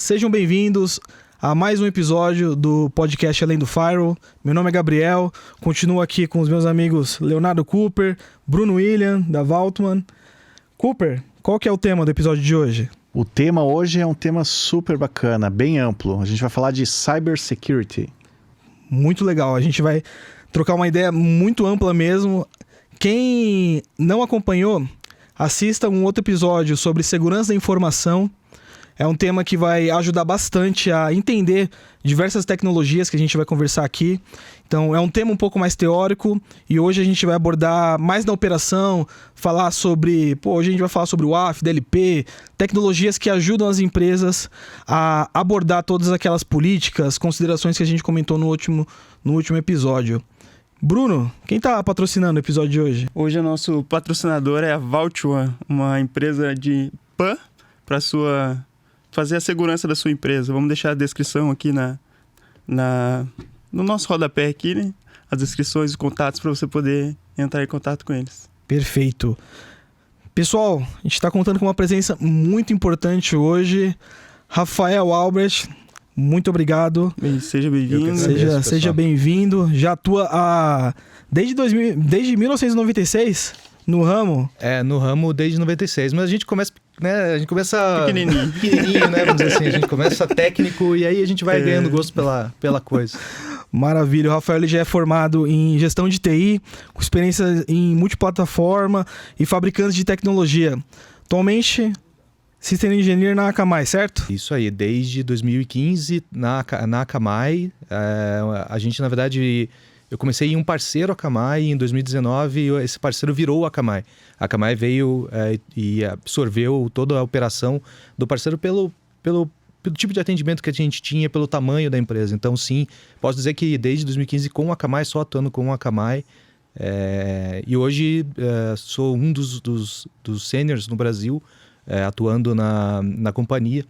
sejam bem-vindos a mais um episódio do podcast Além do Firewall. Meu nome é Gabriel, continuo aqui com os meus amigos Leonardo Cooper, Bruno William, da Valtman. Cooper, qual que é o tema do episódio de hoje? O tema hoje é um tema super bacana, bem amplo. A gente vai falar de cybersecurity. Muito legal, a gente vai trocar uma ideia muito ampla mesmo. Quem não acompanhou, assista um outro episódio sobre segurança da informação. É um tema que vai ajudar bastante a entender diversas tecnologias que a gente vai conversar aqui. Então, é um tema um pouco mais teórico e hoje a gente vai abordar mais na operação, falar sobre... hoje a gente vai falar sobre o WAF, DLP, tecnologias que ajudam as empresas a abordar todas aquelas políticas, considerações que a gente comentou no último episódio. Bruno, quem está patrocinando o episódio de hoje? Hoje o nosso patrocinador é a Vault1, uma empresa de PAN para fazer a segurança da sua empresa. Vamos deixar a descrição aqui no nosso rodapé aqui, né? As descrições e contatos para você poder entrar em contato com eles. Perfeito. Pessoal, a gente está contando com uma presença muito importante hoje. Rafael Albrecht, muito obrigado. Seja bem-vindo. Seja bem-vindo. Já atua desde 1996 no ramo? No ramo desde 96, mas a gente começa... A gente começa pequenininho, né? Vamos dizer assim, a gente começa técnico e aí a gente vai ganhando gosto pela coisa. Maravilha, o Rafael ele já é formado em gestão de TI, com experiência em multiplataforma e fabricantes de tecnologia. Atualmente, System Engineer na Akamai, certo? Isso aí, desde 2015 na Akamai, a gente na verdade... Eu comecei em um parceiro Akamai em 2019 e esse parceiro virou a Akamai. A Akamai veio e absorveu toda a operação do parceiro pelo tipo de atendimento que a gente tinha, pelo tamanho da empresa. Então, sim, posso dizer que desde 2015 com a Akamai, só atuando com a Akamai. E hoje sou um dos seniors no Brasil, atuando na companhia.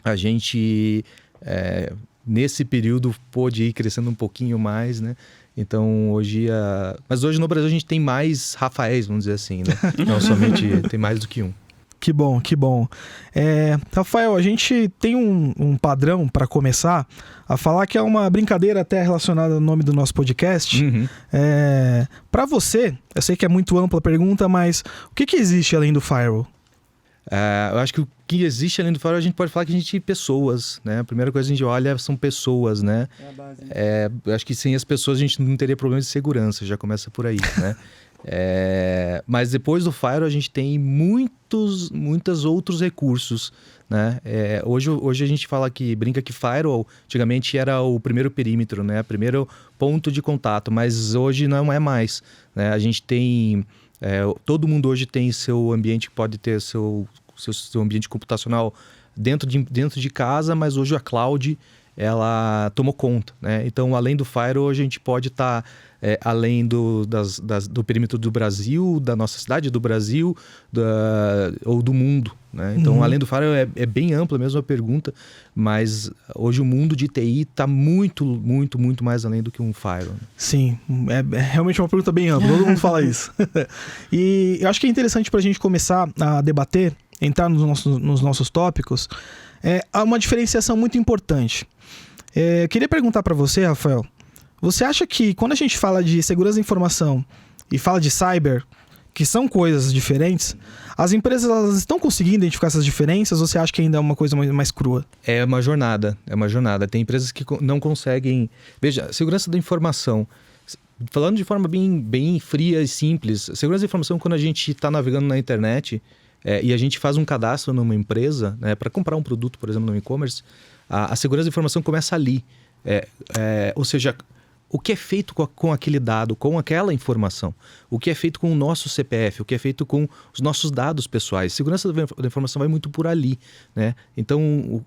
A gente, nesse período, pôde ir crescendo um pouquinho mais, né? Então, mas hoje no Brasil a gente tem mais Rafaéis, vamos dizer assim, né? Não somente tem mais do que um. Que bom, que bom. Rafael, a gente tem um padrão para começar a falar que é uma brincadeira até relacionada ao nome do nosso podcast. Uhum. Para você, eu sei que é muito ampla a pergunta, mas o que existe além do firewall? Eu acho que o que existe além do firewall, a gente pode falar que a gente tem pessoas, né? A primeira coisa que a gente olha são pessoas, né? É a base. Eu acho que sem as pessoas a gente não teria problemas de segurança, já começa por aí, né? Mas depois do firewall a gente tem muitos outros recursos, né? Hoje a gente brinca que firewall antigamente era o primeiro perímetro, né? O primeiro ponto de contato, mas hoje não é mais, né? A gente tem... todo mundo hoje tem seu ambiente, pode ter seu ambiente computacional dentro de casa, mas hoje a cloud ela tomou conta, né? Então, além do firewall, a gente pode estar além do perímetro do Brasil, da nossa cidade, do Brasil, ou do mundo, né? Então, além do firewall, é bem ampla mesmo a pergunta, mas hoje o mundo de TI está muito, muito, muito mais além do que um firewall. Sim, é realmente uma pergunta bem ampla, todo mundo fala isso. E eu acho que é interessante para a gente começar a debater, entrar nos nossos tópicos, há uma diferenciação muito importante. Eu queria perguntar para você, Rafael, você acha que quando a gente fala de segurança da informação e fala de cyber, que são coisas diferentes, as empresas elas estão conseguindo identificar essas diferenças ou você acha que ainda é uma coisa mais crua? É uma jornada. Tem empresas que não conseguem... Veja, segurança da informação, falando de forma bem fria e simples, segurança da informação quando a gente está navegando na internet e a gente faz um cadastro numa empresa, né, para comprar um produto, por exemplo, no e-commerce, a segurança da informação começa ali. Ou seja, o que é feito com aquele dado, com aquela informação? O que é feito com o nosso CPF? O que é feito com os nossos dados pessoais? Segurança da informação vai muito por ali, né? Então,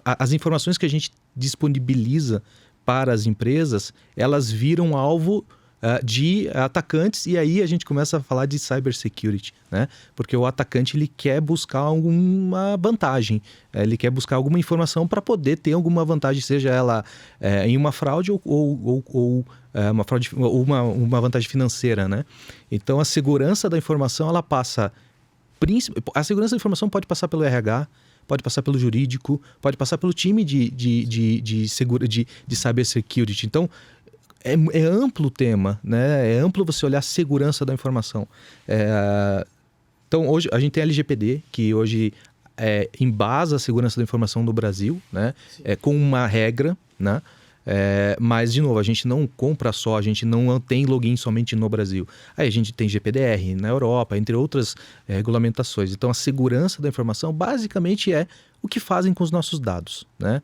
as informações que a gente disponibiliza para as empresas, elas viram alvo de atacantes, e aí a gente começa a falar de cybersecurity, né? Porque o atacante ele quer buscar alguma vantagem, ele quer buscar alguma informação para poder ter alguma vantagem, seja ela em uma fraude ou uma fraude ou uma vantagem financeira, né? Então a segurança da informação ela passa, a segurança da informação pode passar pelo RH, pode passar pelo jurídico, pode passar pelo time de cybersecurity. Então, é amplo o tema, né? É amplo você olhar a segurança da informação. Então, hoje a gente tem a LGPD, que hoje embasa a segurança da informação no Brasil, né? Com uma regra, né? Mas, de novo, a gente não compra só, a gente não tem login somente no Brasil. Aí a gente tem GPDR na Europa, entre outras regulamentações. Então, a segurança da informação basicamente é o que fazem com os nossos dados, né?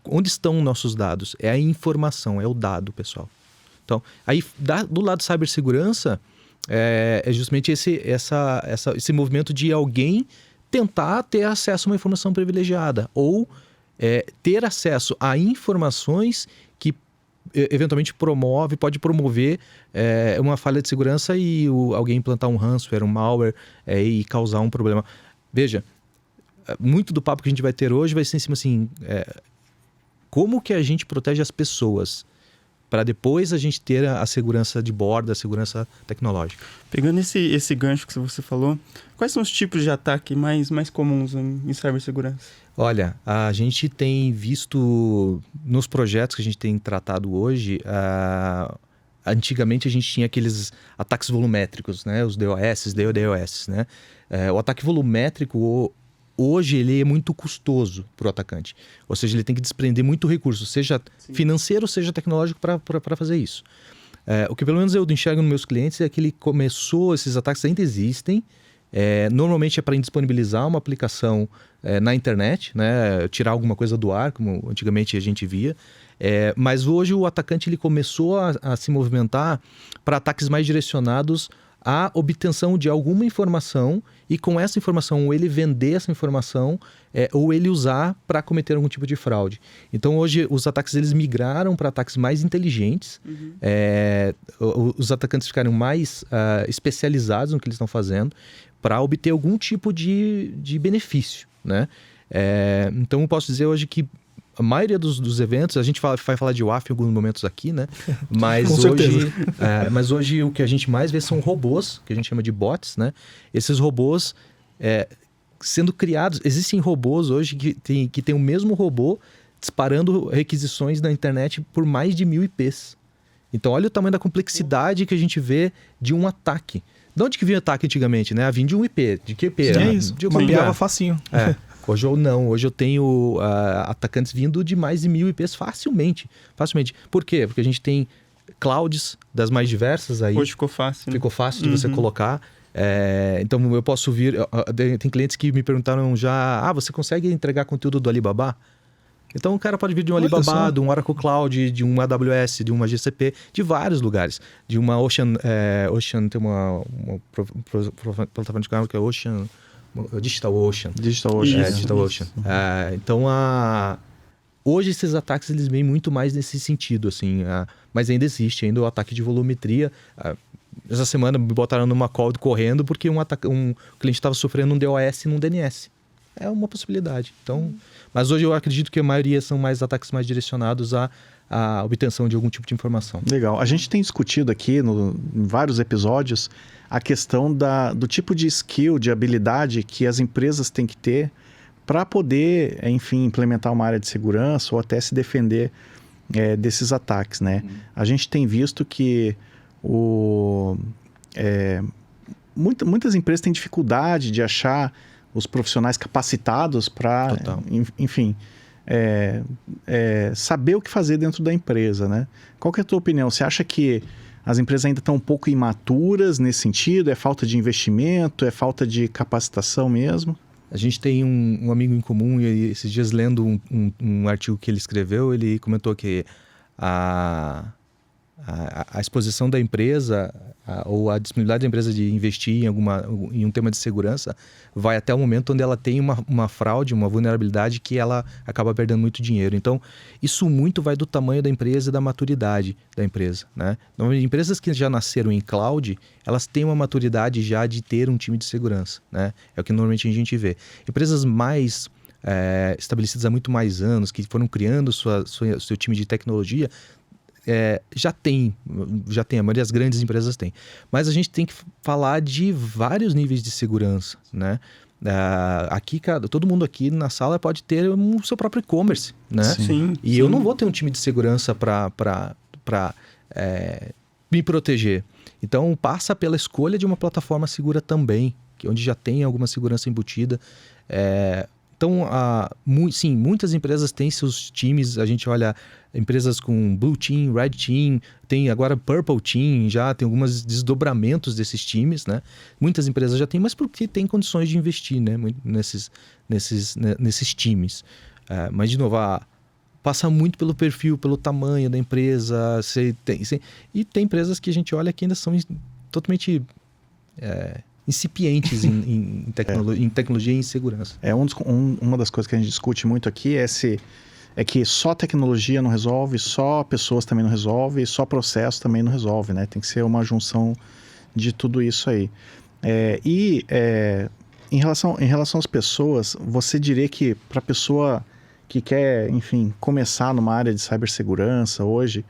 Onde estão nossos dados? É a informação, é o dado, pessoal. Então, aí do lado de cibersegurança, é justamente esse movimento de alguém tentar ter acesso a uma informação privilegiada ou ter acesso a informações que eventualmente pode promover uma falha de segurança e alguém implantar um ransomware, um malware e causar um problema. Veja, muito do papo que a gente vai ter hoje vai ser em cima assim, como que a gente protege as pessoas para depois a gente ter a segurança de bordo, a segurança tecnológica. Pegando esse gancho que você falou, quais são os tipos de ataque mais comuns em cibersegurança? Olha, a gente tem visto nos projetos que a gente tem tratado hoje, antigamente a gente tinha aqueles ataques volumétricos, né? Os DOS, DDoS, né? O ataque volumétrico hoje ele é muito custoso para o atacante. Ou seja, ele tem que desprender muito recurso, seja financeiro, seja tecnológico para fazer isso. O que pelo menos eu enxergo nos meus clientes é que esses ataques ainda existem. Normalmente é para indisponibilizar uma aplicação na internet, né? Tirar alguma coisa do ar, como antigamente a gente via. Mas hoje o atacante ele começou a se movimentar para ataques mais direcionados à obtenção de alguma informação e com essa informação ou ele vender essa informação ou ele usar para cometer algum tipo de fraude. Então hoje os ataques eles migraram para ataques mais inteligentes, os atacantes ficaram mais especializados no que eles estão fazendo para obter algum tipo de benefício, né? Então eu posso dizer hoje que a maioria dos eventos, a gente vai falar de WAF em alguns momentos aqui, né? Mas mas hoje o que a gente mais vê são robôs, que a gente chama de bots, né? Esses robôs sendo criados, existem robôs hoje que tem o mesmo robô disparando requisições na internet por mais de 1000 IPs. Então olha o tamanho da complexidade que a gente vê de um ataque. De onde que vinha ataque antigamente, né? Vinha de um IP. De que IP? É isso, mapeava facinho. Hoje eu tenho atacantes vindo de mais de 1000 IPs facilmente. Por quê? Porque a gente tem clouds das mais diversas aí. Hoje ficou fácil. Ficou fácil de você colocar. Então eu posso vir... Tem clientes que me perguntaram já, você consegue entregar conteúdo do Alibaba? Então o cara pode vir de um Alibaba, de um Oracle Cloud, de um AWS, de uma GCP, de vários lugares. De uma Ocean tem uma plataforma de cloud que é Ocean... DigitalOcean. DigitalOcean. Então, hoje esses ataques eles vêm muito mais nesse sentido, assim. Mas ainda existe o ataque de volumetria. Essa semana me botaram numa call correndo porque um cliente estava sofrendo um DOS e num DNS. É uma possibilidade. Então, mas hoje eu acredito que a maioria são mais ataques mais direcionados à obtenção de algum tipo de informação. Legal. A gente tem discutido aqui em vários episódios a questão do tipo de skill, de habilidade que as empresas têm que ter para poder, enfim, implementar uma área de segurança ou até se defender desses ataques, né? A gente tem visto que muitas empresas têm dificuldade de achar os profissionais capacitados para, enfim, saber o que fazer dentro da empresa, né? Qual que é a tua opinião? Você acha que as empresas ainda estão um pouco imaturas nesse sentido? É falta de investimento? É falta de capacitação mesmo? A gente tem um amigo em comum e esses dias lendo um artigo que ele escreveu, ele comentou que a exposição da empresa ou a disponibilidade da empresa de investir em um tema de segurança vai até o momento onde ela tem uma fraude, uma vulnerabilidade que ela acaba perdendo muito dinheiro. Então, isso muito vai do tamanho da empresa e da maturidade da empresa, né? Então, empresas que já nasceram em cloud, elas têm uma maturidade já de ter um time de segurança, né? É o que normalmente a gente vê. Empresas mais estabelecidas há muito mais anos, que foram criando seu time de tecnologia, já tem, a maioria das grandes empresas tem. Mas a gente tem que falar de vários níveis de segurança, né? Aqui, cara, todo mundo aqui na sala pode ter o seu próprio e-commerce, né? Sim. E eu não vou ter um time de segurança para me proteger. Então, passa pela escolha de uma plataforma segura também, onde já tem alguma segurança embutida. Então, sim, muitas empresas têm seus times. A gente olha empresas com Blue Team, Red Team, tem agora Purple Team, já tem alguns desdobramentos desses times, né? Muitas empresas já têm, mas porque tem condições de investir, né? Nesses times. Mas, de novo, passa muito pelo perfil, pelo tamanho da empresa. E tem empresas que a gente olha que ainda são totalmente incipientes em tecnologia e em segurança. Uma das coisas que a gente discute muito aqui é que só tecnologia não resolve, só pessoas também não resolve, só processo também não resolve, né? Tem que ser uma junção de tudo isso aí. Em relação às pessoas, você diria que para a pessoa que quer, enfim, começar numa área de cibersegurança hoje,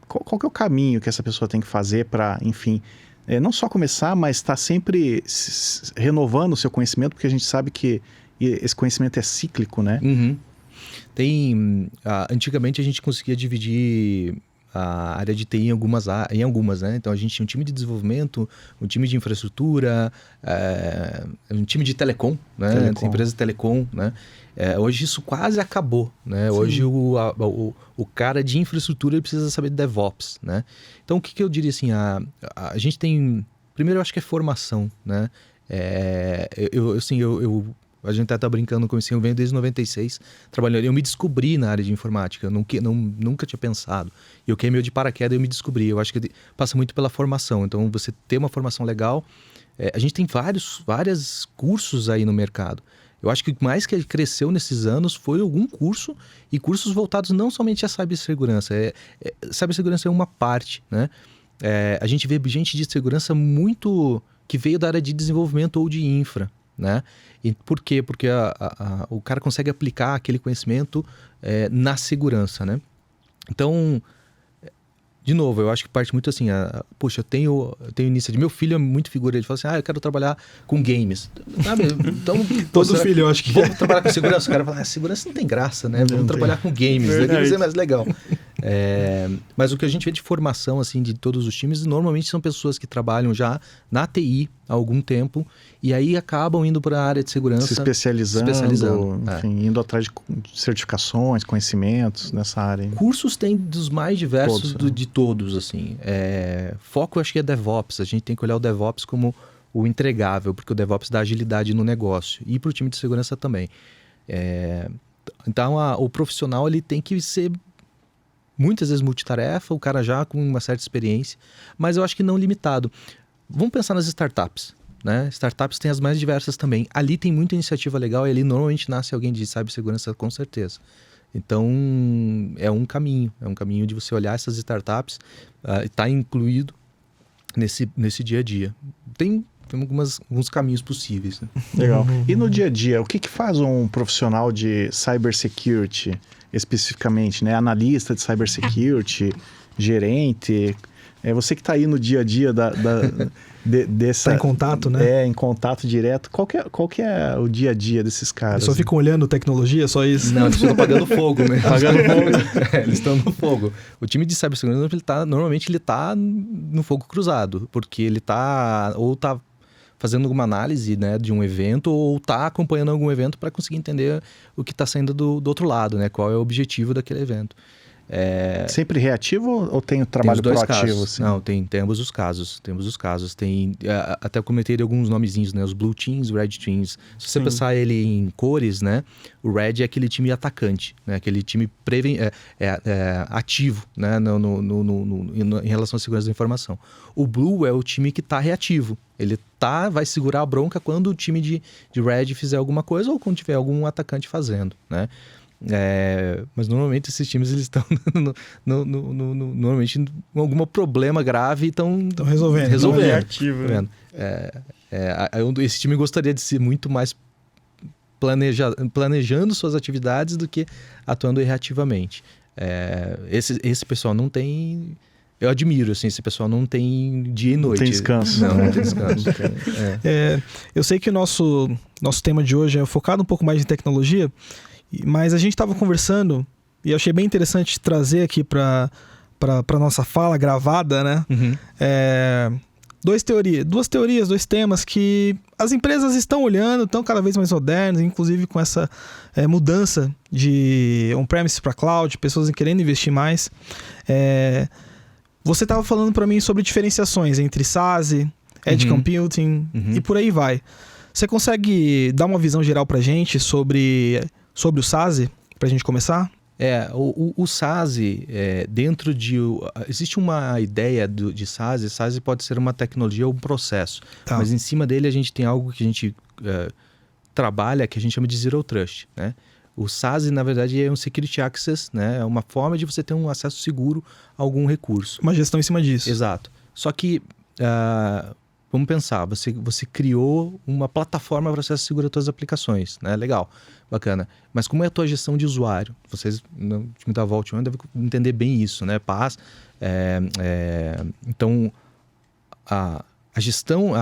qual que é o caminho que essa pessoa tem que fazer para, enfim, não só começar, mas estar sempre renovando o seu conhecimento, porque a gente sabe que esse conhecimento é cíclico, né? Uhum. Antigamente a gente conseguia dividir a área de TI em algumas, né? Então a gente tinha um time de desenvolvimento, um time de infraestrutura, um time de telecom, né? Empresas de telecom, né? Hoje isso quase acabou, né? Sim. Hoje o cara de infraestrutura ele precisa saber de DevOps, né? Então o que eu diria assim, a gente tem... Primeiro eu acho que é formação, né? A gente tá brincando com isso, eu venho desde 96 trabalhando. Eu me descobri na área de informática, eu nunca tinha pensado. Eu caí de paraquedas e eu me descobri. Eu acho que passa muito pela formação. Então, você ter uma formação legal... a gente tem vários cursos aí no mercado. Eu acho que mais que cresceu nesses anos foi algum curso, e cursos voltados não somente à cibersegurança. Cibersegurança é uma parte, né? A gente vê gente de segurança muito... que veio da área de desenvolvimento ou de infra, né? E por quê? Porque o cara consegue aplicar aquele conhecimento na segurança, né? Então, de novo, eu acho que parte muito assim, poxa, eu tenho iniciativa. Meu filho é muito figura, ele fala assim, eu quero trabalhar com games. Sabe? Então, todo filho, eu acho que vamos trabalhar com segurança. O cara fala, segurança não tem graça, né? Vamos trabalhar com games, games é mais legal. Mas o que a gente vê de formação assim, de todos os times, normalmente são pessoas que trabalham já na TI há algum tempo e aí acabam indo para a área de segurança. Se especializando. Enfim, indo atrás de certificações, conhecimentos nessa área. Cursos tem dos mais diversos de todos, assim. Foco, eu acho que é DevOps. A gente tem que olhar o DevOps como o entregável, porque o DevOps dá agilidade no negócio. E para o time de segurança também. Então, o profissional ele tem que ser muitas vezes multitarefa, o cara já com uma certa experiência, mas eu acho que não limitado. Vamos pensar nas startups, né? Startups tem as mais diversas também. Ali tem muita iniciativa legal e ali normalmente nasce alguém de cibersegurança com certeza. Então, é um caminho de você olhar essas startups e tá incluído nesse dia a dia. Tem alguns caminhos possíveis, né? Legal. E no dia a dia, o que faz um profissional de cybersecurity especificamente, né? Analista de cybersecurity, gerente, você que está aí no dia a dia dessa... Tá em contato, né? Em contato direto. Qual que é o dia a dia desses caras? Eles só ficam olhando tecnologia, só isso? Não, eles estão apagando fogo, né? Apagando fogo. Eles estão no fogo. O time de cibersegurança, normalmente ele está no fogo cruzado, porque ele está fazendo alguma análise, né, de um evento ou está acompanhando algum evento para conseguir entender o que está saindo do outro lado, né? Qual é o objetivo daquele evento. Sempre reativo ou tem o trabalho proativo? Assim? Não, tem ambos os casos. Tem, até eu comentei alguns nomezinhos, né? Os Blue Teams, Red Teams. Se você pensar ele em cores, né? O Red é aquele time atacante, né? Aquele time ativo, né? Em relação à segurança da informação. O Blue é o time que está reativo. Ele vai segurar a bronca quando o time de Red fizer alguma coisa ou quando tiver algum atacante fazendo, né? Mas normalmente esses times eles estão normalmente com algum problema grave e estão resolvendo. Reativo, né? Esse time gostaria de ser muito mais planejando suas atividades do que atuando reativamente. Esse pessoal não tem Eu admiro, assim, esse pessoal não tem dia e noite. Não tem descanso. Não tem descanso. Eu sei que o nosso tema de hoje é focado um pouco mais em tecnologia, mas a gente estava conversando e eu achei bem interessante trazer aqui para nossa fala gravada, né? Uhum. Duas teorias, dois temas que as empresas estão olhando, estão cada vez mais modernas, inclusive com essa mudança de on-premise para cloud, pessoas querendo investir mais. Você estava falando para mim sobre diferenciações entre SaaS, Edge Computing e por aí vai. Você consegue dar uma visão geral para a gente sobre o SaaS, para a gente começar? O SaaS, dentro de... Existe uma ideia de SaaS. SaaS pode ser uma tecnologia ou um processo. Tá. Mas em cima dele a gente tem algo que a gente trabalha, que a gente chama de Zero Trust, né? O SaaS, na verdade, é um Security Access, né? É uma forma de você ter um acesso seguro a algum recurso. Uma gestão em cima disso. Exato. Só que, vamos pensar, você criou uma plataforma para acesso seguro às suas aplicações, né? Legal, bacana. Mas como é a tua gestão de usuário? Vocês, no time da Vault One, devem entender bem isso, né? Então, a gestão,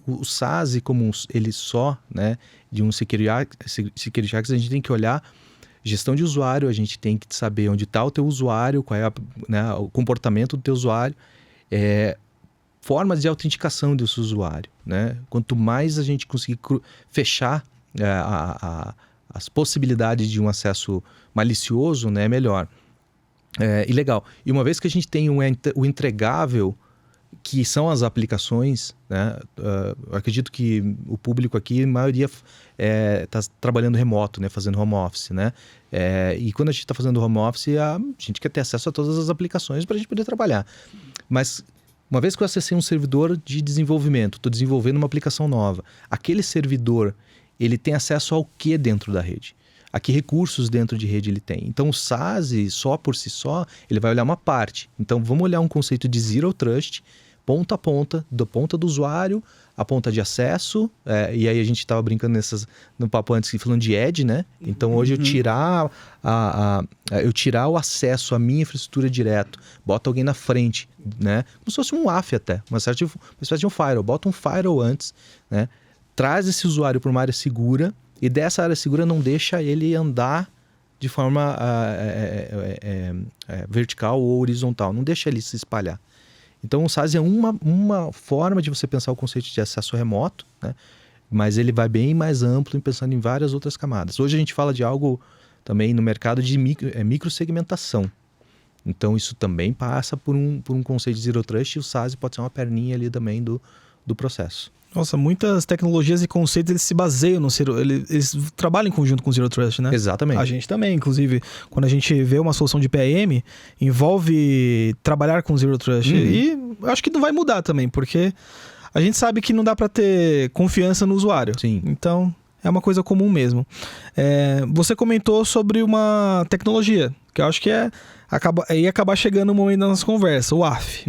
o SaaS como ele só, né, de um Security Access, a gente tem que olhar gestão de usuário, a gente tem que saber onde está o teu usuário, qual é o comportamento do teu usuário, formas de autenticação desse usuário, né? Quanto mais a gente conseguir fechar as possibilidades de um acesso malicioso, né, melhor. E legal. E uma vez que a gente tem o entregável, que são as aplicações, né? Eu acredito que o público aqui, a maioria está trabalhando remoto, né? Fazendo home office, né? E quando a gente está fazendo home office, a gente quer ter acesso a todas as aplicações para a gente poder trabalhar. Mas uma vez que eu acessei um servidor de desenvolvimento, estou desenvolvendo uma aplicação nova, aquele servidor, ele tem acesso ao que dentro da rede? A que recursos dentro de rede ele tem? Então o SaaS, só por si só, ele vai olhar uma parte. Então vamos olhar um conceito de Zero Trust, ponta a ponta, da ponta do usuário, a ponta de acesso, e aí a gente estava brincando no papo antes, falando de Edge, né? Então hoje eu tirar o acesso à minha infraestrutura direto, bota alguém na frente, né? Como se fosse um WAF até, uma espécie de um firewall, bota um firewall antes, né? Traz esse usuário para uma área segura, e dessa área segura não deixa ele andar de forma vertical ou horizontal, não deixa ele se espalhar. Então o SaaS é uma forma de você pensar o conceito de acesso remoto, né? Mas ele vai bem mais amplo, pensando em várias outras camadas. Hoje a gente fala de algo também no mercado de microsegmentação. Então isso também passa por um conceito de Zero Trust, e o SaaS pode ser uma perninha ali também do processo. Nossa, muitas tecnologias e conceitos eles se baseiam no Zero, eles trabalham em conjunto com o Zero Trust, né? Exatamente. A gente também, inclusive, quando a gente vê uma solução de PAM, envolve trabalhar com Zero Trust. E eu acho que não vai mudar também, porque a gente sabe que não dá para ter confiança no usuário. Sim. Então, é uma coisa comum mesmo. Você comentou sobre uma tecnologia, que eu acho que ia acabar chegando no momento da nossa conversa, o WAF.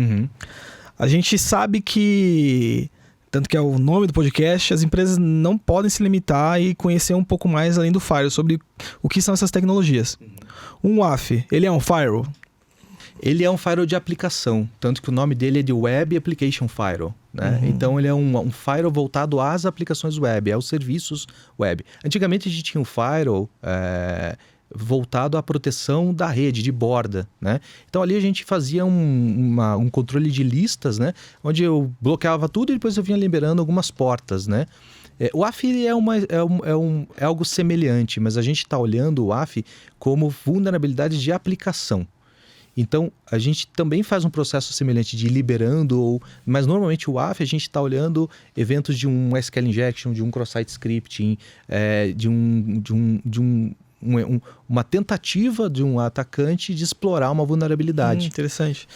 A gente sabe que, tanto que é o nome do podcast, as empresas não podem se limitar e conhecer um pouco mais além do firewall, sobre o que são essas tecnologias. Um WAF, ele é um firewall? Ele é um firewall de aplicação, tanto que o nome dele é de Web Application Firewall, né? Então ele é um firewall voltado às aplicações web, aos serviços web. Antigamente a gente tinha um firewall voltado à proteção da rede, de borda, né? Então ali a gente fazia um controle de listas, né? Onde eu bloqueava tudo e depois eu vinha liberando algumas portas, né? O WAF é algo semelhante, mas a gente está olhando o WAF como vulnerabilidade de aplicação. Então, a gente também faz um processo semelhante de ir liberando, mas normalmente o WAF a gente está olhando eventos de um SQL injection, de um cross-site scripting, uma tentativa de um atacante de explorar uma vulnerabilidade. Interessante.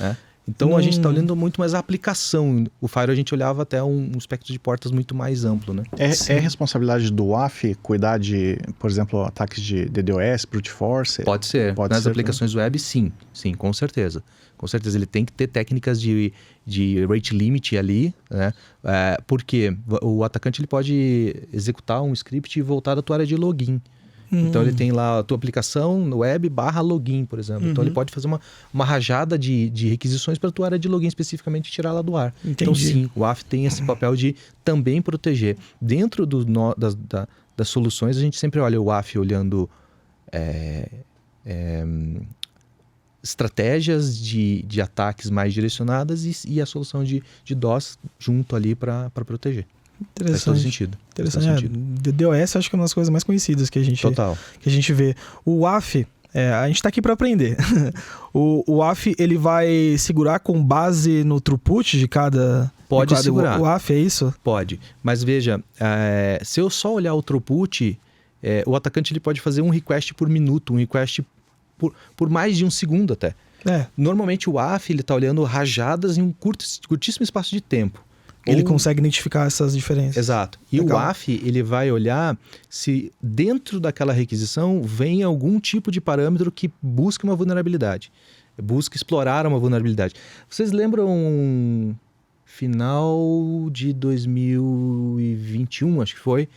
Então a gente está olhando muito mais a aplicação. O Firewall a gente olhava até um espectro de portas muito mais amplo, né? É responsabilidade do WAF cuidar de, por exemplo, ataques de DDoS, brute force? Pode ser. Nas aplicações web, sim, com certeza. Com certeza ele tem que ter técnicas de rate limit ali, né? Porque o atacante ele pode executar um script voltado à tua área de login. Então ele tem lá a tua aplicação no web /login, por exemplo. Então ele pode fazer uma rajada de requisições para a tua área de login especificamente e tirar ela do ar. Entendi. Então sim, o WAF tem esse papel de também proteger. Dentro das soluções, a gente sempre olha o WAF olhando estratégias de ataques mais direcionadas e a solução de DOS junto ali para proteger. Faz todo sentido. Interessante. Faz todo sentido. DOS acho que é uma das coisas mais conhecidas que a gente vê. O WAF, a gente está aqui para aprender. o WAF, ele vai segurar com base no throughput de cada... Pode segurar. O WAF é isso? Pode. Mas veja, se eu só olhar o throughput, o atacante ele pode fazer um request por minuto, um request por mais de um segundo até. Normalmente o WAF ele está olhando rajadas em um curtíssimo espaço de tempo. Ele consegue identificar essas diferenças. Exato. E Legal. o WAF, ele vai olhar se dentro daquela requisição vem algum tipo de parâmetro que busca uma vulnerabilidade. Busca explorar uma vulnerabilidade. Vocês lembram final de 2021, acho que foi,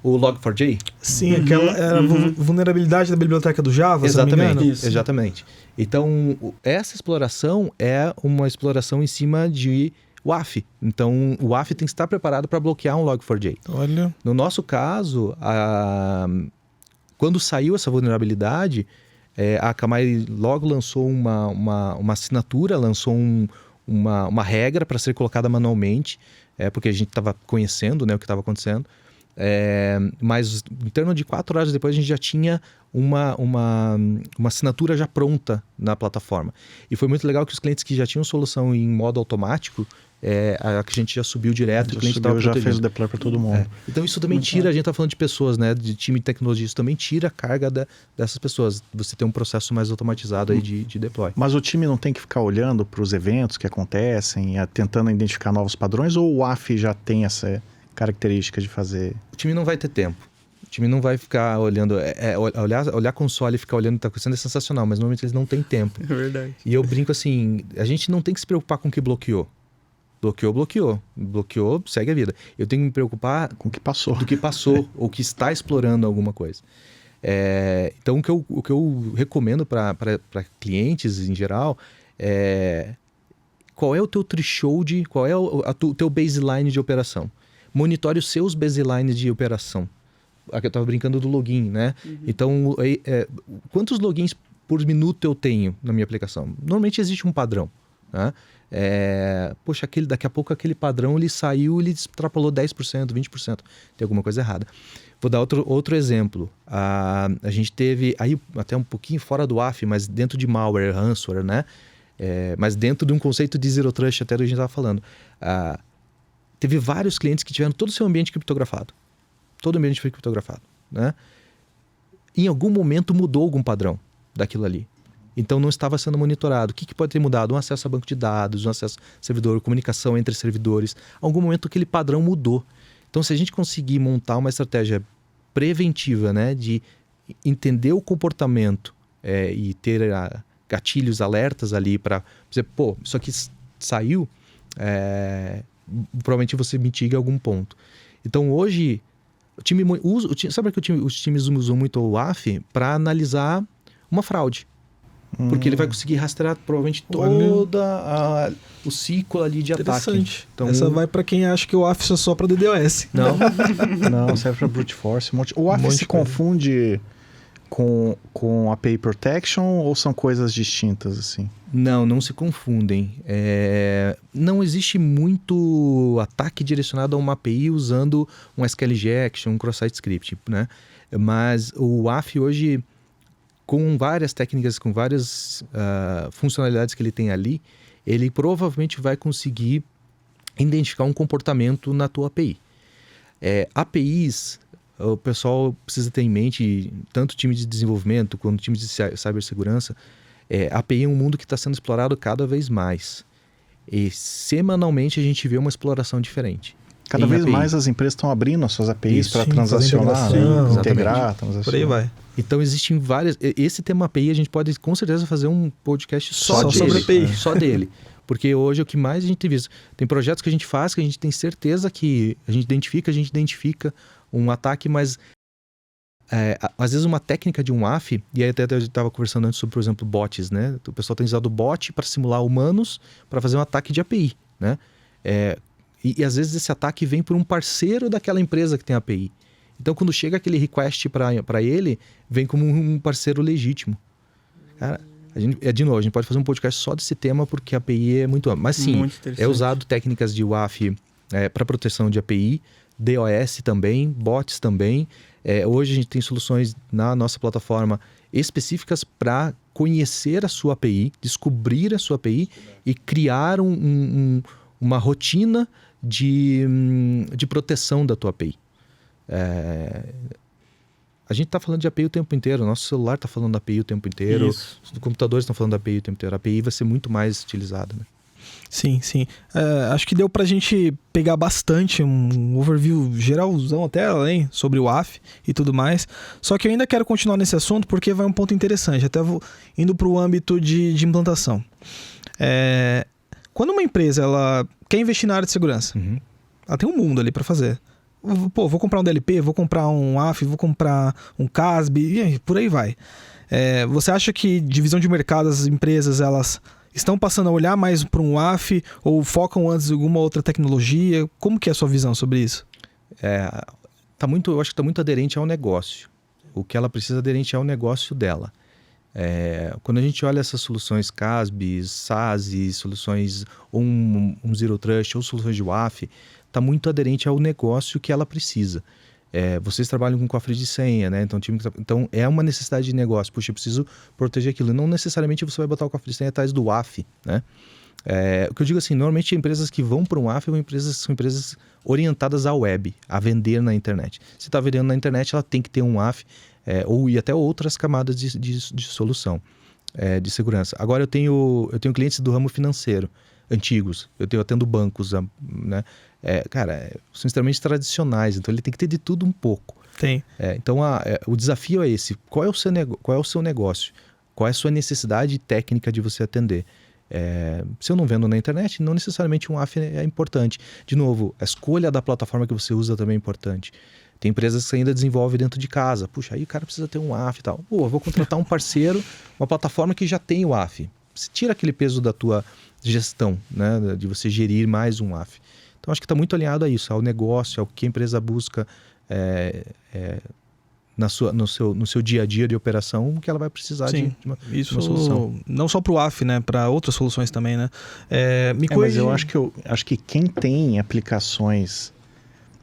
o Log4j? Sim, aquela era a vulnerabilidade da biblioteca do Java, se não me engano. Exatamente. Então, essa exploração é uma exploração em cima de WAF. Então, o WAF tem que estar preparado para bloquear um Log4j. Olha. No nosso caso, quando saiu essa vulnerabilidade, a Akamai logo lançou uma assinatura, lançou uma regra para ser colocada manualmente, porque a gente estava conhecendo, né, o que estava acontecendo. Mas em torno de 4 horas depois a gente já tinha uma assinatura já pronta na plataforma. E foi muito legal que os clientes que já tinham solução em modo automático, a que a gente já subiu direto, o cliente estava já fez o deploy para todo mundo. Então isso também tira, a gente está falando de pessoas, né, de time de tecnologia, isso também tira a carga dessas pessoas. Você tem um processo mais automatizado aí de deploy. Mas o time não tem que ficar olhando para os eventos que acontecem, tentando identificar novos padrões, ou o WAF já tem essa característica de fazer? O time não vai ter tempo. O time não vai ficar olhando... olhar console e ficar olhando o que está acontecendo é sensacional, mas normalmente eles não têm tempo. É verdade. E eu brinco assim, a gente não tem que se preocupar com o que bloqueou. Bloqueou. Bloqueou, segue a vida. Eu tenho que me preocupar com o que passou. Do que passou, ou que está explorando alguma coisa. Então, o que eu recomendo para clientes em geral é... Qual é o teu threshold, qual é o teu baseline de operação? Monitore os seus baselines de operação. Aqui eu estava brincando do login, né? Então, quantos logins por minuto eu tenho na minha aplicação? Normalmente existe um padrão, né? Poxa, daqui a pouco aquele padrão ele saiu, ele extrapolou 10%, 20%. Tem alguma coisa errada. Vou dar outro exemplo. A gente teve, aí até um pouquinho fora do WAF, mas dentro de malware, ransomware, né? Mas dentro de um conceito de Zero Trust, até do que a gente estava falando. Teve vários clientes que tiveram todo o seu ambiente criptografado. Todo o ambiente foi criptografado, né? Em algum momento mudou algum padrão daquilo ali. Então não estava sendo monitorado. O que pode ter mudado? Um acesso a banco de dados, um acesso a servidor, comunicação entre servidores. Em algum momento aquele padrão mudou. Então se a gente conseguir montar uma estratégia preventiva, né, de entender o comportamento e ter gatilhos, alertas ali para dizer, pô, isso aqui saiu, provavelmente você mitiga algum ponto. Então hoje, sabe que os times usam muito o WAF para analisar uma fraude. Porque ele vai conseguir rastrear provavelmente toda o ciclo ali de ataque. Então, essa vai para quem acha que o WAF é só para DDoS. Não, serve para brute force. O WAF se confunde com API Protection ou são coisas distintas assim? Não se confundem. Não existe muito ataque direcionado a uma API usando um SQL injection, um cross-site script, né? Mas o WAF hoje, com várias técnicas, com várias funcionalidades que ele tem ali, ele provavelmente vai conseguir identificar um comportamento na tua API. APIs, o pessoal precisa ter em mente, tanto time de desenvolvimento quanto time de cibersegurança, a API é um mundo que está sendo explorado cada vez mais. E semanalmente a gente vê uma exploração diferente. Cada vez API. mais as empresas estão abrindo as suas APIs para transacionar, integrar, transacionar. Por aí vai. Então existem várias... Esse tema API a gente pode com certeza fazer um podcast só dele, sobre API. Só dele. Porque hoje é o que mais a gente tem visto. Tem projetos que a gente faz que a gente tem certeza que a gente identifica um ataque, mas às vezes uma técnica de um WAF, e aí até eu estava conversando antes sobre, por exemplo, bots, né? O pessoal tem usado bot para simular humanos para fazer um ataque de API, né? E às vezes esse ataque vem por um parceiro daquela empresa que tem a API. Então quando chega aquele request para ele, vem como um parceiro legítimo. Cara, de novo, a gente pode fazer um podcast só desse tema porque a API é muito ampla. Mas sim, é usado técnicas de WAF para proteção de API, DOS também, bots também. Hoje a gente tem soluções na nossa plataforma específicas para conhecer a sua API, descobrir a sua API e criar uma rotina de proteção da tua API. A gente está falando de API o tempo inteiro, nosso celular está falando da API o tempo inteiro, os computadores estão falando da API o tempo inteiro. A API vai ser muito mais utilizada, né? Sim. Acho que deu pra gente pegar bastante um overview geralzão até além sobre o WAF e tudo mais. Só que eu ainda quero continuar nesse assunto porque vai um ponto interessante, até indo para o âmbito de implantação. Quando uma empresa ela quer investir na área de segurança, ela tem um mundo ali para fazer. Pô, vou comprar um DLP, vou comprar um WAF, vou comprar um CASB, e aí, por aí vai. Você acha que divisão de mercado, as empresas, elas estão passando a olhar mais para um WAF ou focam antes em alguma outra tecnologia? Como que é a sua visão sobre isso? Eu acho que está muito aderente ao negócio. O que ela precisa aderente ao negócio dela. Quando a gente olha essas soluções CASB, SASE, soluções um Zero Trust ou soluções de WAF, está muito aderente ao negócio que ela precisa. Vocês trabalham com cofre de senha, né? Então é uma necessidade de negócio. Puxa, eu preciso proteger aquilo. Não necessariamente você vai botar o cofre de senha atrás do WAF, né? O que eu digo assim, normalmente empresas que vão para um WAF são empresas orientadas à web, a vender na internet. Se está vendendo na internet, ela tem que ter um WAF e até outras camadas de solução, de segurança. Agora eu tenho clientes do ramo financeiro, antigos. Eu atendo bancos, né? São extremamente tradicionais, então ele tem que ter de tudo um pouco. Tem. Então o desafio é esse. Qual é o seu negócio? Qual é a sua necessidade técnica de você atender? Se eu não vendo na internet, não necessariamente um WAF é importante. De novo, a escolha da plataforma que você usa também é importante. Tem empresas que ainda desenvolvem dentro de casa. Puxa, aí o cara precisa ter um WAF e tal. Eu vou contratar um parceiro, uma plataforma que já tem o WAF. Você tira aquele peso da tua gestão, né? De você gerir mais um WAF. Então, acho que está muito alinhado a isso, ao negócio, ao que a empresa busca no seu dia a dia de operação, que ela vai precisar de uma solução. Não só para o WAF, né? Para outras soluções também, né? Mas eu acho que quem tem aplicações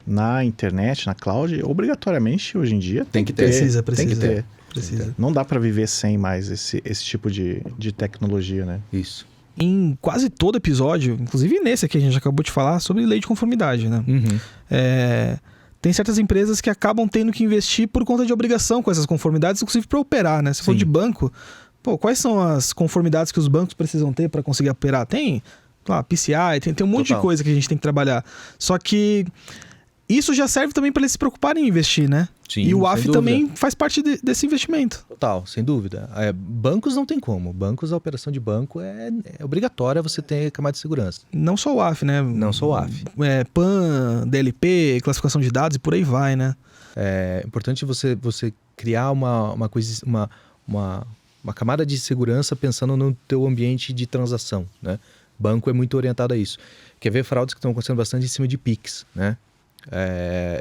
na internet, na cloud, obrigatoriamente hoje em dia tem que ter. Precisa. Tem que ter. Precisa. Não dá para viver sem mais esse tipo de tecnologia, né? Isso. Em quase todo episódio, inclusive nesse aqui a gente acabou de falar sobre lei de conformidade, né? Tem certas empresas que acabam tendo que investir por conta de obrigação com essas conformidades, inclusive para operar, né? Se for de banco, quais são as conformidades que os bancos precisam ter para conseguir operar? Tem, PCI, tem um monte de coisa que a gente tem que trabalhar. Só que isso já serve também para eles se preocuparem em investir, né? Sim, e o WAF também faz parte desse investimento. Total, sem dúvida. Bancos não tem como. Bancos, a operação de banco é obrigatória você ter camada de segurança. Não só o WAF, né? Não só o WAF. PAN, DLP, classificação de dados e por aí vai, né? É importante você criar uma camada de segurança pensando no teu ambiente de transação, né? Banco é muito orientado a isso. Quer ver fraudes que estão acontecendo bastante em cima de PIX, né?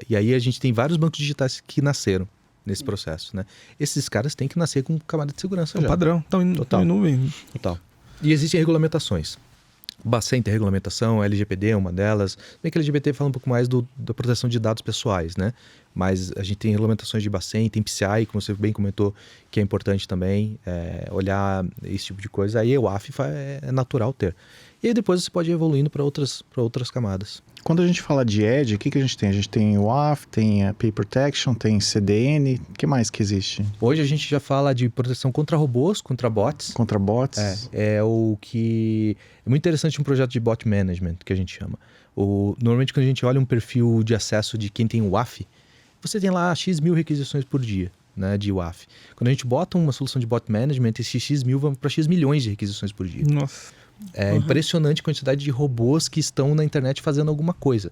E aí a gente tem vários bancos digitais que nasceram nesse processo, né? Esses caras têm que nascer com camada de segurança já. Padrão, estão em nuvem. Total. E existem regulamentações. Bacen tem regulamentação, LGPD é uma delas. Bem que a LGPD fala um pouco mais da proteção de dados pessoais, né? Mas a gente tem regulamentações de Bacen, tem PCI, como você bem comentou, que é importante também, olhar esse tipo de coisa. Aí o WAF é natural ter. E aí depois você pode ir evoluindo para outras camadas. Quando a gente fala de Edge, o que a gente tem? A gente tem o WAF, tem a API Protection, tem CDN, o que mais que existe? Hoje a gente já fala de proteção contra robôs, contra bots. Contra bots. É muito interessante um projeto de bot management, que a gente chama. Normalmente quando a gente olha um perfil de acesso de quem tem o WAF, você tem lá X mil requisições por dia, né, de WAF. Quando a gente bota uma solução de bot management, esses X mil vão para X milhões de requisições por dia. Nossa. É impressionante a quantidade de robôs que estão na internet fazendo alguma coisa.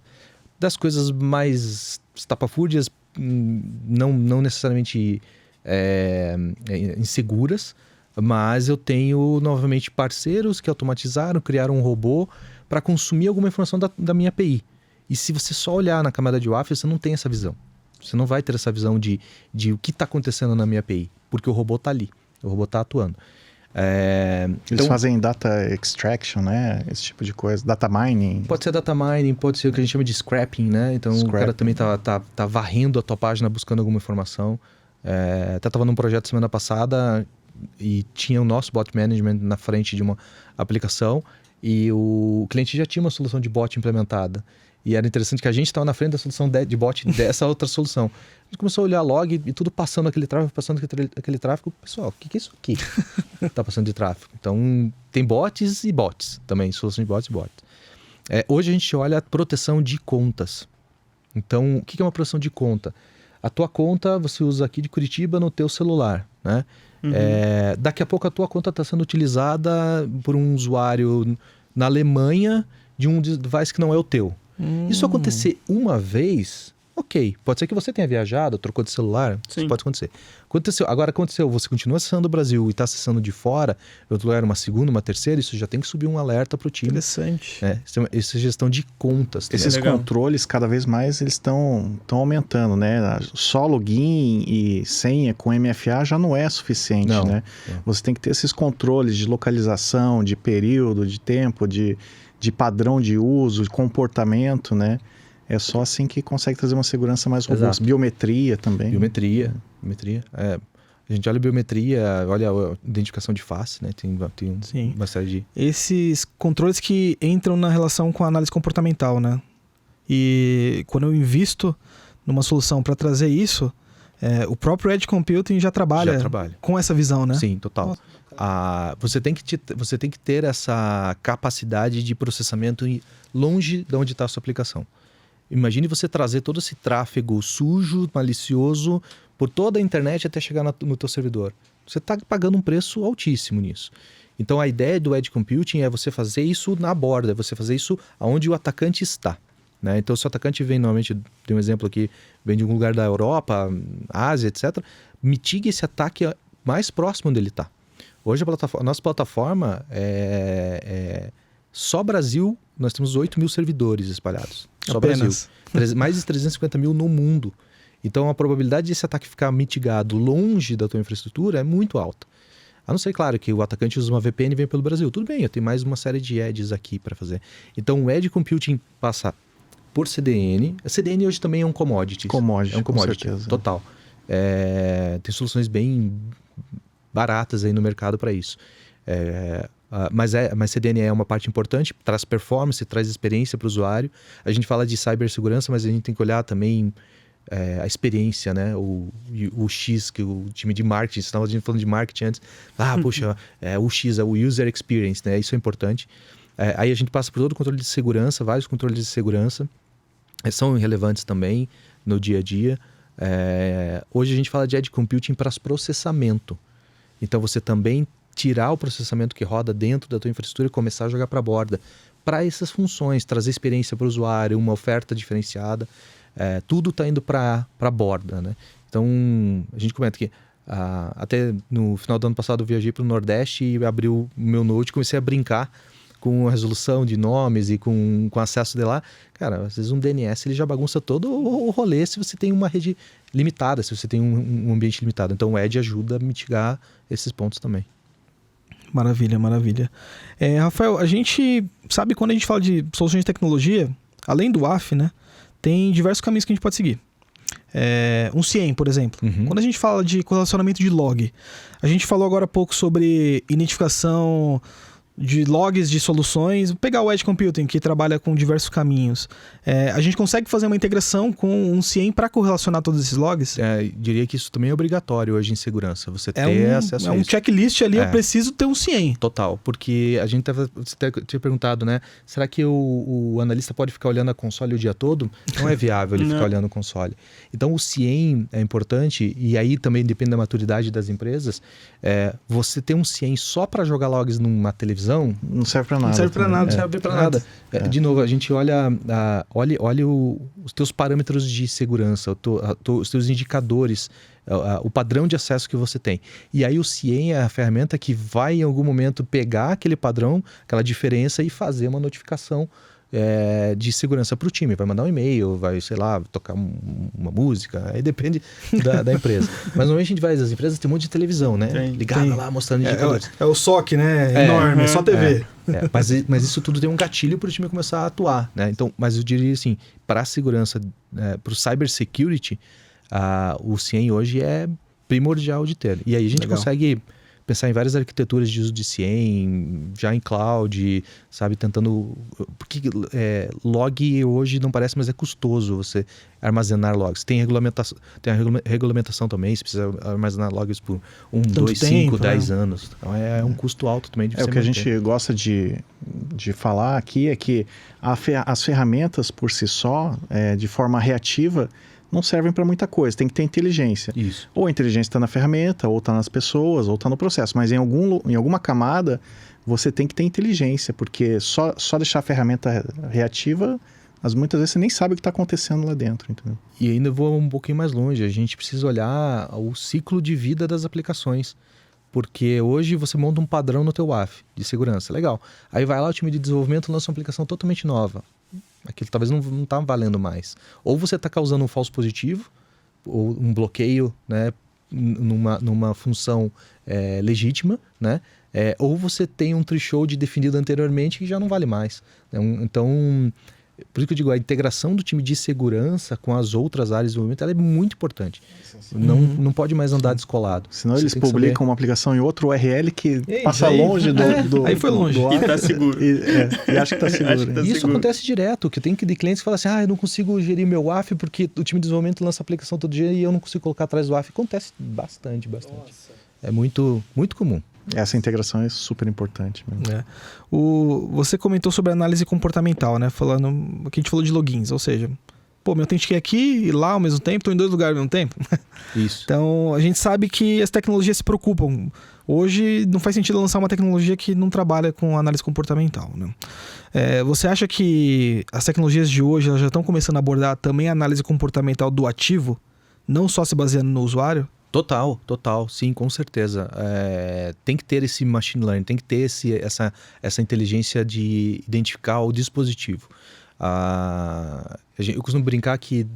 Das coisas mais estapafúrdias, não necessariamente inseguras, mas eu tenho novamente parceiros que automatizaram, criaram um robô para consumir alguma informação da minha API. E se você só olhar na camada de WAF, você não tem essa visão. Você não vai ter essa visão de o que está acontecendo na minha API, porque o robô está ali, o robô está atuando. Eles fazem data extraction, né? Esse tipo de coisa. Data mining. Pode ser data mining, pode ser o que a gente chama de scrapping, né? Então o cara também tá varrendo a tua página buscando alguma informação. Até estava num projeto semana passada e tinha o nosso bot management na frente de uma aplicação e o cliente já tinha uma solução de bot implementada. E era interessante que a gente estava na frente da solução de bot dessa outra solução. A gente começou a olhar log e tudo passando aquele tráfego. Pessoal, o que é isso aqui? Está passando de tráfego. Então, tem bots e bots também, solução de bots e bots. Hoje a gente olha a proteção de contas. Então, o que é uma proteção de conta? A tua conta você usa aqui de Curitiba no teu celular, né? Daqui a pouco a tua conta está sendo utilizada por um usuário na Alemanha de um device que não é o teu. Isso acontecer uma vez, ok. Pode ser que você tenha viajado, trocou de celular, isso pode acontecer. Agora aconteceu, você continua acessando o Brasil e está acessando de fora, em outro lugar uma segunda, uma terceira, isso já tem que subir um alerta para o time. Interessante. Isso é gestão de contas. Esses controles, cada vez mais, eles estão aumentando, né? Só login e senha com MFA já não é suficiente, né? Não. Você tem que ter esses controles de localização, de período, de tempo, de padrão de uso, de comportamento, né? É só assim que consegue trazer uma segurança mais robusta. Exato. Biometria também. Biometria. A gente olha a biometria, olha a identificação de face, né? Tem uma série de... Esses controles que entram na relação com a análise comportamental, né? E quando eu invisto numa solução para trazer isso, o próprio Edge Computing já trabalha com essa visão, né? Sim, total. Você tem que ter essa capacidade de processamento longe de onde está a sua aplicação. Imagine você trazer todo esse tráfego sujo, malicioso, por toda a internet até chegar no teu servidor. Você está pagando um preço altíssimo nisso. Então a ideia do Edge Computing é você fazer isso na borda, você fazer isso onde o atacante está. Né? Então se o atacante vem, normalmente, tem um exemplo aqui, vem de algum lugar da Europa, Ásia, etc., mitigue esse ataque mais próximo onde ele está. Hoje a nossa plataforma só Brasil, nós temos 8 mil servidores espalhados. Só apenas. Brasil. Mais de 350 mil no mundo. Então a probabilidade desse ataque ficar mitigado longe da tua infraestrutura é muito alta. A não ser, claro, que o atacante usa uma VPN e vem pelo Brasil. Tudo bem, eu tenho mais uma série de edges aqui para fazer. Então o Edge Computing passa por CDN. A CDN hoje também é um commodity. É um commodity, com certeza. Total. Tem soluções bem baratas aí no mercado para isso. Mas CDN é uma parte importante, traz performance, traz experiência para o usuário. A gente fala de cibersegurança, mas a gente tem que olhar também a experiência, né? O X, que o time de marketing, você estava falando de marketing antes. Puxa, o X é o User Experience, né? Isso é importante. Aí a gente passa por todo o controle de segurança, vários controles de segurança. São relevantes também no dia a dia. Hoje a gente fala de Edge Computing para processamento. Então você também tirar o processamento que roda dentro da tua infraestrutura e começar a jogar para a borda. Para essas funções, trazer experiência para o usuário, uma oferta diferenciada, tudo está indo para a borda, né? Então, a gente comenta que até no final do ano passado eu viajei para o Nordeste e abri o meu Note e comecei a brincar com a resolução de nomes e com acesso de lá. Cara, às vezes um DNS ele já bagunça todo o rolê se você tem uma rede limitada, se você tem um ambiente limitado. Então o Edge ajuda a mitigar esses pontos também. Maravilha, maravilha. Rafael, a gente sabe quando a gente fala de soluções de tecnologia, além do WAF, né, tem diversos caminhos que a gente pode seguir. Um CIEM, por exemplo. Quando a gente fala de correlacionamento de log, a gente falou agora há pouco sobre identificação de logs de soluções. Vou pegar o Edge Computing, que trabalha com diversos caminhos. A gente consegue fazer uma integração com um CIEM para correlacionar todos esses logs? Diria que isso também é obrigatório hoje em segurança. Você ter acesso a isso. É um checklist ali, eu preciso ter um CIEM. Total, porque a gente você tinha perguntado, né? Será que o analista pode ficar olhando a console o dia todo? Não é viável ele ficar olhando a console. Então o CIEM é importante, e aí também depende da maturidade das empresas. Você ter um CIEM só para jogar logs numa televisão televisão, Não serve para nada. Não serve para também. nada. não serve para nada. De novo, a gente olha os teus parâmetros de segurança, os teus indicadores, o padrão de acesso que você tem. E aí o CIEM é a ferramenta que vai em algum momento pegar aquele padrão, aquela diferença e fazer uma notificação de segurança para o time. Vai mandar um e-mail, vai, sei lá, tocar uma música, aí depende da empresa. Mas normalmente a gente vai, as empresas têm um monte de televisão, né? Ligada lá, mostrando indicadores. É o SOC, né? Enorme, só TV. Mas isso tudo tem um gatilho para o time começar a atuar, né? Então, mas eu diria assim, para a segurança, para o cybersecurity, o CIEM hoje é primordial de ter. E aí a gente consegue pensar em várias arquiteturas de uso de CIEM, já em cloud, sabe, tentando... Porque log hoje não parece, mas é custoso você armazenar logs. Tem a regulamentação também, você precisa armazenar logs por 1, 2, 5, 10 anos. Então é um custo alto também de você o que manter. A gente gosta de falar aqui é que as ferramentas por si só, de forma reativa, não servem para muita coisa, tem que ter inteligência. Isso. Ou a inteligência está na ferramenta, ou está nas pessoas, ou está no processo. Mas em alguma camada, você tem que ter inteligência, porque só deixar a ferramenta reativa, muitas vezes você nem sabe o que está acontecendo lá dentro. Entendeu? E ainda vou um pouquinho mais longe, a gente precisa olhar o ciclo de vida das aplicações. Porque hoje você monta um padrão no teu WAF de segurança, legal. Aí vai lá o time de desenvolvimento e lança uma aplicação totalmente nova. Aquilo talvez não está valendo mais. Ou você está causando um falso positivo, ou um bloqueio, né, numa função legítima, né? Ou você tem um threshold definido anteriormente que já não vale mais. Então, por isso que eu digo, a integração do time de segurança com as outras áreas de desenvolvimento ela é muito importante. Não pode mais andar descolado. Senão eles publicam uma aplicação em outro URL que passa longe do... Aí foi longe. E está seguro. E acha que está seguro. Isso acontece direto, que tem clientes que falam assim, eu não consigo gerir meu WAF porque o time de desenvolvimento lança aplicação todo dia e eu não consigo colocar atrás do WAF. Acontece bastante. Nossa. É muito, muito comum. Essa integração é super importante mesmo. Você comentou sobre análise comportamental, né? Falando que a gente falou de logins, ou seja, me autentiquei aqui e lá ao mesmo tempo, estou em 2 lugares ao mesmo tempo. Isso. Então, a gente sabe que as tecnologias se preocupam. Hoje, não faz sentido lançar uma tecnologia que não trabalha com análise comportamental, né? Você acha que as tecnologias de hoje elas já estão começando a abordar também a análise comportamental do ativo, não só se baseando no usuário? Total, sim, com certeza. Tem que ter esse machine learning, tem que ter essa inteligência de identificar o dispositivo. Eu costumo brincar que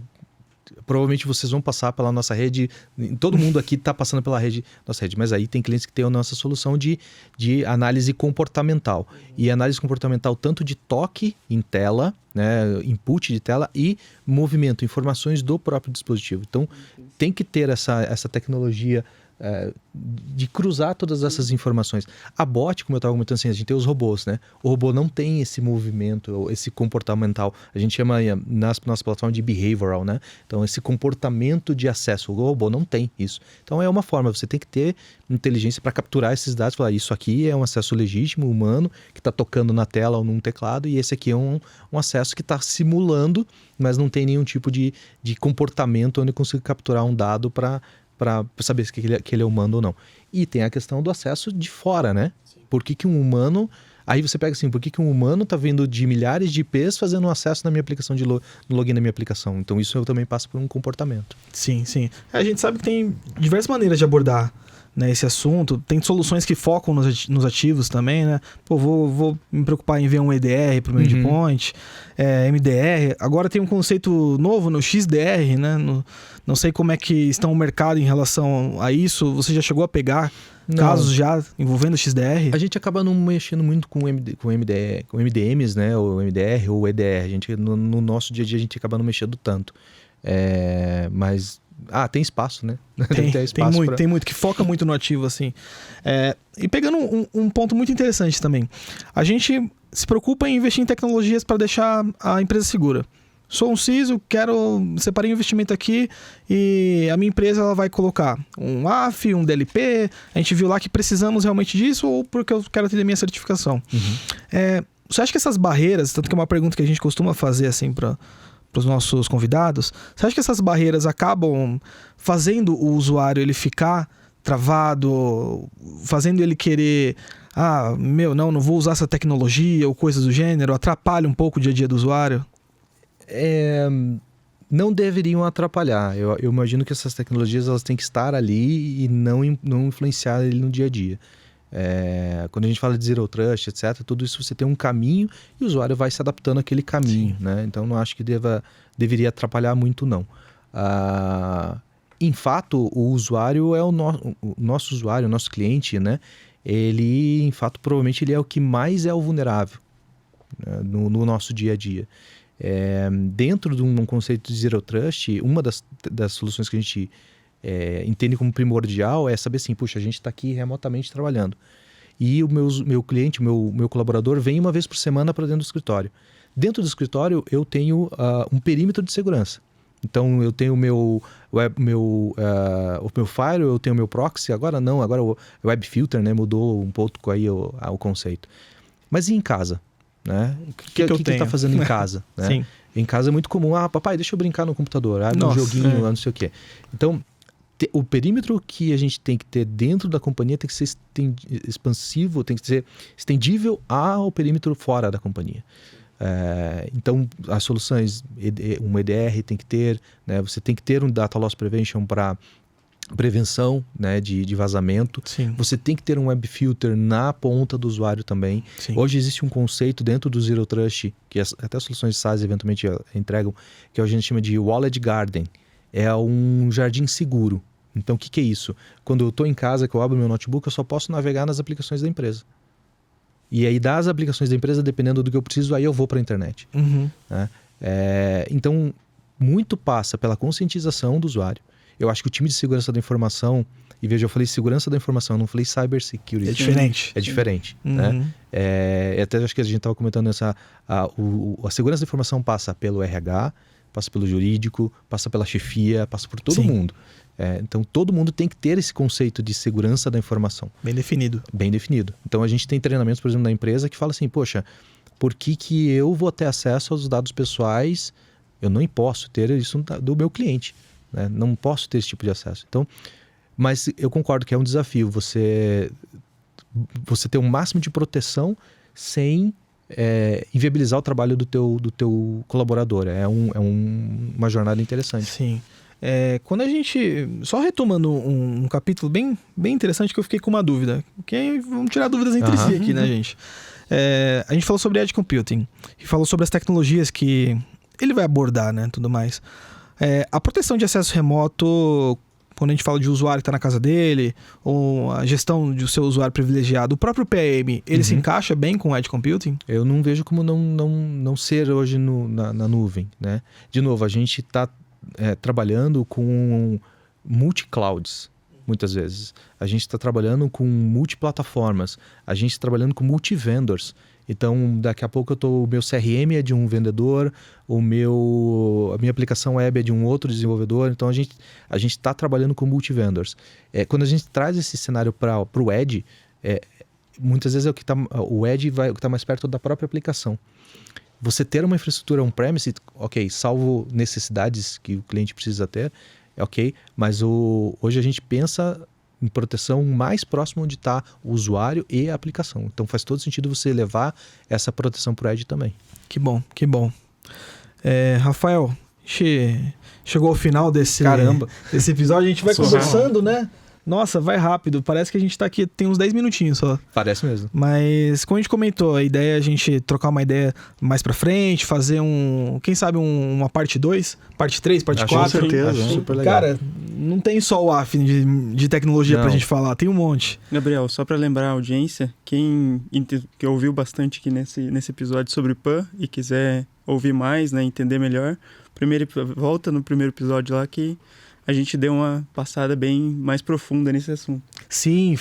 provavelmente vocês vão passar pela nossa rede, todo mundo aqui está passando pela nossa rede, mas aí tem clientes que têm a nossa solução de análise comportamental. E análise comportamental tanto de toque em tela, né, input de tela e movimento, informações do próprio dispositivo. Então tem que ter essa tecnologia de cruzar todas essas informações. A bot, como eu estava comentando assim, a gente tem os robôs, né? O robô não tem esse movimento, esse comportamental. A gente chama na nossa plataforma de behavioral, né? Então, esse comportamento de acesso. O robô não tem isso. Então, é uma forma. Você tem que ter inteligência para capturar esses dados. Falar, isso aqui é um acesso legítimo, humano, que está tocando na tela ou num teclado. E esse aqui é um acesso que está simulando, mas não tem nenhum tipo de comportamento onde eu consigo capturar um dado para saber se ele é humano ou não. E tem a questão do acesso de fora, né? Sim. Por que um humano... Aí você pega assim, por que um humano está vindo de milhares de IPs fazendo um acesso na minha aplicação, no login da minha aplicação? Então isso eu também passo por um comportamento. Sim. A gente sabe que tem diversas maneiras de abordar, né, esse assunto. Tem soluções que focam nos ativos também, né? Vou me preocupar em ver um EDR para o meu endpoint, MDR. Agora tem um conceito novo no XDR, né? Não sei como é que está o mercado em relação a isso. Você já chegou a pegar casos já envolvendo XDR? A gente acaba não mexendo muito com MDMs, né? Ou MDR ou EDR. No nosso dia a dia a gente acaba não mexendo tanto. Mas... tem espaço, né? Tem muito, que foca muito no ativo, assim. E pegando um ponto muito interessante também. A gente se preocupa em investir em tecnologias para deixar a empresa segura. Sou um CISO, separei um investimento aqui e a minha empresa ela vai colocar um AF, um DLP. A gente viu lá que precisamos realmente disso ou porque eu quero ter minha certificação. Você acha que essas barreiras, tanto que é uma pergunta que a gente costuma fazer assim para os nossos convidados, você acha que essas barreiras acabam fazendo o usuário ele ficar travado, fazendo ele querer, não vou usar essa tecnologia ou coisas do gênero, atrapalha um pouco o dia a dia do usuário? Não deveriam atrapalhar. Eu imagino que essas tecnologias elas têm que estar ali e não influenciar ele no dia a dia. Quando a gente fala de Zero Trust, etc., tudo isso você tem um caminho e o usuário vai se adaptando àquele caminho, né? Então não acho que deveria atrapalhar muito, não. Em fato, o usuário é o nosso usuário, o nosso cliente, né? Ele, em fato, provavelmente ele é o que mais é o vulnerável, né? no nosso dia a dia. Dentro de um conceito de Zero Trust, uma das soluções que a gente entende como primordial é saber assim, puxa, a gente está aqui remotamente trabalhando. E o meu cliente, o meu colaborador vem uma vez por semana para dentro do escritório. Dentro do escritório eu tenho um perímetro de segurança. Então eu tenho o meu firewall, eu tenho o meu proxy, agora o web filter, né, mudou um pouco aí o conceito. Mas e em casa? Né? O que você está fazendo em casa? Né? Sim. Em casa é muito comum, papai, deixa eu brincar no computador, um joguinho, não sei o quê. Então, o perímetro que a gente tem que ter dentro da companhia tem que ser expansivo, tem que ser estendível ao perímetro fora da companhia. Então, as soluções, um EDR tem que ter, né? Você tem que ter um Data Loss Prevention para prevenção, né, de vazamento. Sim. Você tem que ter um web filter na ponta do usuário também. Sim. Hoje existe um conceito dentro do Zero Trust, que até as soluções de SaaS eventualmente entregam, que a gente chama de Walled Garden. É um jardim seguro. Então, o que é isso? Quando eu estou em casa, que eu abro meu notebook, eu só posso navegar nas aplicações da empresa. E aí, das aplicações da empresa, dependendo do que eu preciso, aí eu vou para a internet. Uhum. Né? Então, muito passa pela conscientização do usuário. Eu acho que o time de segurança da informação, e veja, eu falei segurança da informação, eu não falei cybersecurity. É diferente. É diferente. Uhum. Né? Até acho que a gente estava comentando a segurança da informação passa pelo RH, passa pelo jurídico, passa pela chefia, passa por todo mundo. Então, todo mundo tem que ter esse conceito de segurança da informação. Bem definido. Bem definido. Então, a gente tem treinamentos, por exemplo, na empresa que fala assim, poxa, por que eu vou ter acesso aos dados pessoais? Eu não posso ter isso do meu cliente. Né? Não posso ter esse tipo de acesso. Então, mas eu concordo que é um desafio você ter um máximo de proteção sem inviabilizar o trabalho do teu colaborador. Uma jornada interessante. Sim. Quando a gente... Só retomando um capítulo bem, bem interessante que eu fiquei com uma dúvida. Vamos tirar dúvidas entre si aqui, né, gente? A gente falou sobre Edge Computing. E falou sobre as tecnologias que ele vai abordar, né? Tudo mais. A proteção de acesso remoto, quando a gente fala de usuário que está na casa dele, ou a gestão do seu usuário privilegiado, o próprio PAM, ele se encaixa bem com o Edge Computing? Eu não vejo como não ser hoje na nuvem, né? De novo, a gente está trabalhando com multi-clouds, muitas vezes. A gente está trabalhando com multiplataformas. A gente está trabalhando com multi-vendors. Então, daqui a pouco o meu CRM é de um vendedor, a minha aplicação web é de um outro desenvolvedor. Então, a gente está trabalhando com multi-vendors. Quando a gente traz esse cenário para o Edge, muitas vezes o Edge o que está mais perto da própria aplicação. Você ter uma infraestrutura on-premise, ok, salvo necessidades que o cliente precisa ter, ok, mas hoje a gente pensa em proteção mais próximo onde está o usuário e a aplicação. Então faz todo sentido você levar essa proteção para o Edge também. Que bom, que bom. Rafael, chegou ao final desse episódio, a gente vai conversando, né? Nossa, vai rápido. Parece que a gente tá aqui, tem uns 10 minutinhos só. Parece mesmo. Mas, como a gente comentou, a ideia é a gente trocar uma ideia mais pra frente, fazer quem sabe uma parte 2, parte 3, parte 4. Com certeza. Acho super legal. Cara, não tem só o AF de tecnologia pra gente falar, tem um monte. Gabriel, só pra lembrar a audiência, quem ouviu bastante aqui nesse episódio sobre PAN e quiser ouvir mais, né, entender melhor, volta no primeiro episódio lá que a gente deu uma passada bem mais profunda nesse assunto. Sim,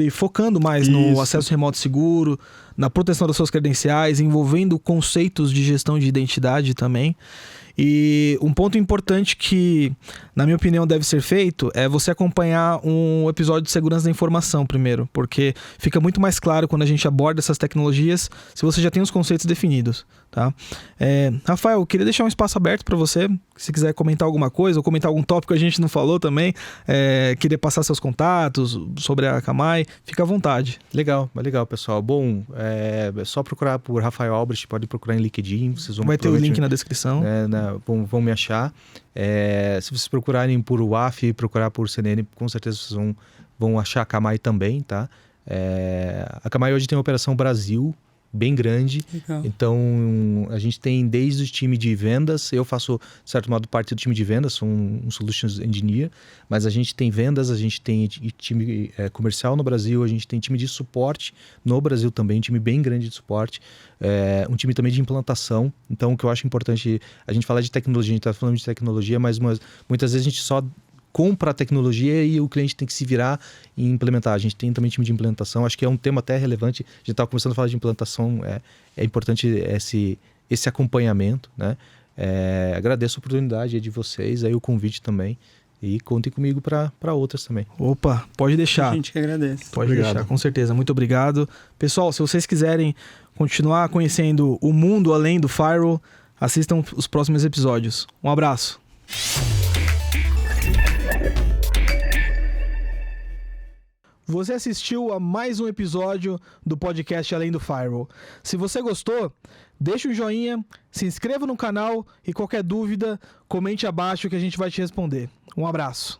focando mais no acesso remoto seguro, na proteção das suas credenciais, envolvendo conceitos de gestão de identidade também. E um ponto importante que, na minha opinião, deve ser feito é você acompanhar um episódio de segurança da informação primeiro, porque fica muito mais claro quando a gente aborda essas tecnologias se você já tem os conceitos definidos, tá? Rafael, eu queria deixar um espaço aberto para você, se quiser comentar alguma coisa ou comentar algum tópico que a gente não falou também, querer passar seus contatos sobre a Akamai, fica à vontade. Legal, pessoal. Bom, é só procurar por Rafael Albrecht, pode procurar em LinkedIn. Vocês vão Vai ter o link na descrição. Vão me achar. Se vocês procurarem por WAF, procurar por CNN, com certeza vocês vão achar a Akamai também, tá? A Akamai hoje tem uma operação Brasil bem grande. Legal. Então a gente tem desde o time de vendas, eu faço de certo modo parte do time de vendas, sou um Solutions Engineer, mas a gente tem vendas, a gente tem time comercial no Brasil, a gente tem time de suporte no Brasil também, um time bem grande de suporte, um time também de implantação. Então o que eu acho importante, a gente fala de tecnologia, a gente está falando de tecnologia, mas muitas vezes a gente só compra a tecnologia e o cliente tem que se virar e implementar. A gente tem também time de implementação, acho que é um tema até relevante. A gente estava começando a falar de implantação, é importante esse acompanhamento, né? Agradeço a oportunidade de vocês, aí o convite também, e contem comigo para outras também. Opa, pode deixar. A gente que agradece. Pode deixar, com certeza. Muito obrigado. Pessoal, se vocês quiserem continuar conhecendo o mundo além do Firewall, assistam os próximos episódios. Um abraço. Você assistiu a mais um episódio do podcast Além do Firewall. Se você gostou, deixa um joinha, se inscreva no canal e qualquer dúvida, comente abaixo que a gente vai te responder. Um abraço.